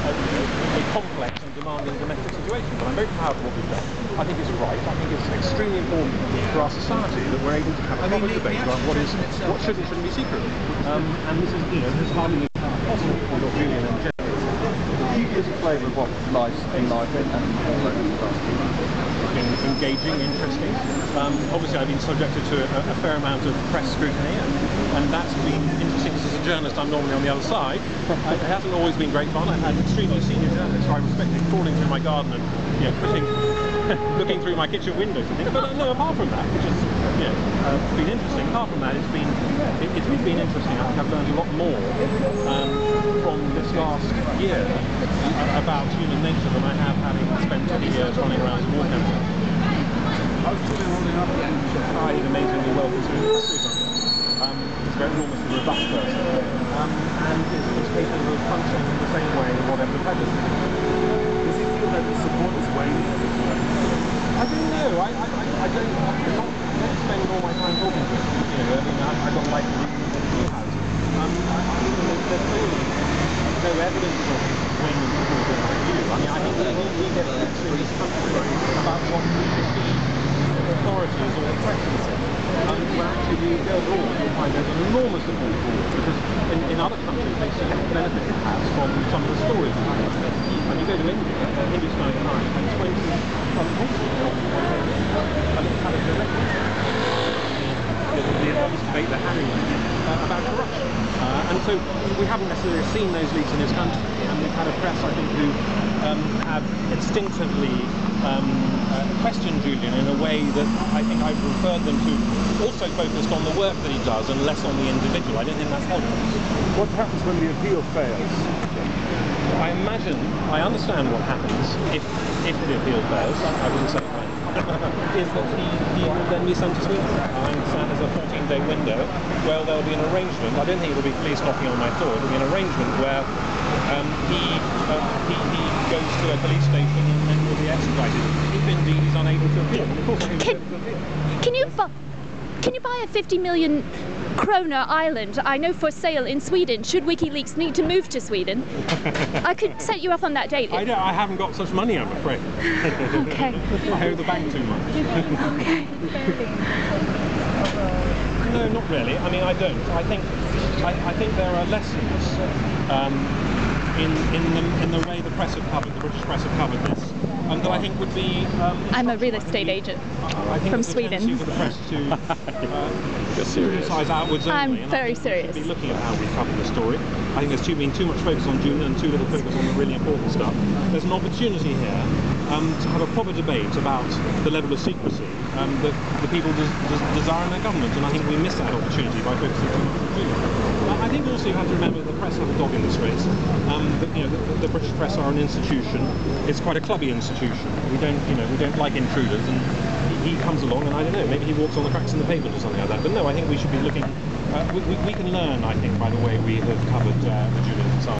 a complex and demanding domestic situation. But I'm very proud of what we've done. I think it's right. I think it's extremely important for our society that we're able to have a public debate about what should and shouldn't be secret. And this is, this is hardly possible for Julian and Jen. Gives a flavour of what lies in life and engaging, interesting. Obviously I've been subjected to a fair amount of press scrutiny, and that's been interesting because as a journalist I'm normally on the other side. It hasn't always been great fun. I've had extremely senior journalists who I respected crawling through my garden and looking through my kitchen windows and things. But no, apart from that, which is been interesting. Apart from that, it's been interesting. I think I've learned a lot more from this last year about human nature than I have having spent 20 years running around as a war camper. He's amazingly well considered. He's very enormously robust person, and is capable of functioning in the same way in whatever the prejudice is. Does he feel that the support is waning? I don't know. I'm not spending all my time talking to him. I've got like the reasons that he has. There's clearly no evidence of waning support in my view. I think we get lectures in this country about what the authorities or the press is saying. Where actually we go abroad, you'll find there's an enormous support abroad, because in other countries they see the benefit perhaps from some of the stories behind it. When you go to India, Hindustan Times had 20 publications on it's kind of directly this debate they're having about corruption. And so we haven't necessarily seen those leaks in this country, and we've had a press, I think, who have instinctively questioned Julian in a way that I think I've referred them to also focused on the work that he does and less on the individual. I don't think that's helpful. What happens when the appeal fails? I understand what happens if the appeal fails. I wouldn't say when. Is that he will then be sent to Sweden. I understand there's a 14-day window. Well, there'll be an arrangement. I don't think it'll be police knocking on my door. It'll be an arrangement where he goes to a police station and will be extradited if indeed he's unable to appeal. And of course, can you buy a 50 million kroner island, I know, for sale in Sweden, should WikiLeaks need to move to Sweden? I could set you up on that date. I haven't got such money, I'm afraid. Okay. I owe the bank too much. Okay. No, not really. I mean, I don't. I think there are lessons in the way the press have covered, the British press have covered this, that I think would be. I'm a real estate agent from Sweden. For the press to scrutinise outwards only. I'm very serious. Be looking at how we cover the story. I think there's been too much focus on Julian and too little focus on the really important stuff. There's an opportunity here to have a proper debate about the level of secrecy that the people desire in their government, and I think we miss that opportunity by focusing too much on Julian. I think also you have to remember that the press have a dog in this race. The British press are an institution. It's quite a clubby institution. We don't like intruders, and he comes along, and I don't know, maybe he walks on the cracks in the pavement or something like that. But no, I think we should be looking. We can learn, I think, by the way we have covered the Julian side.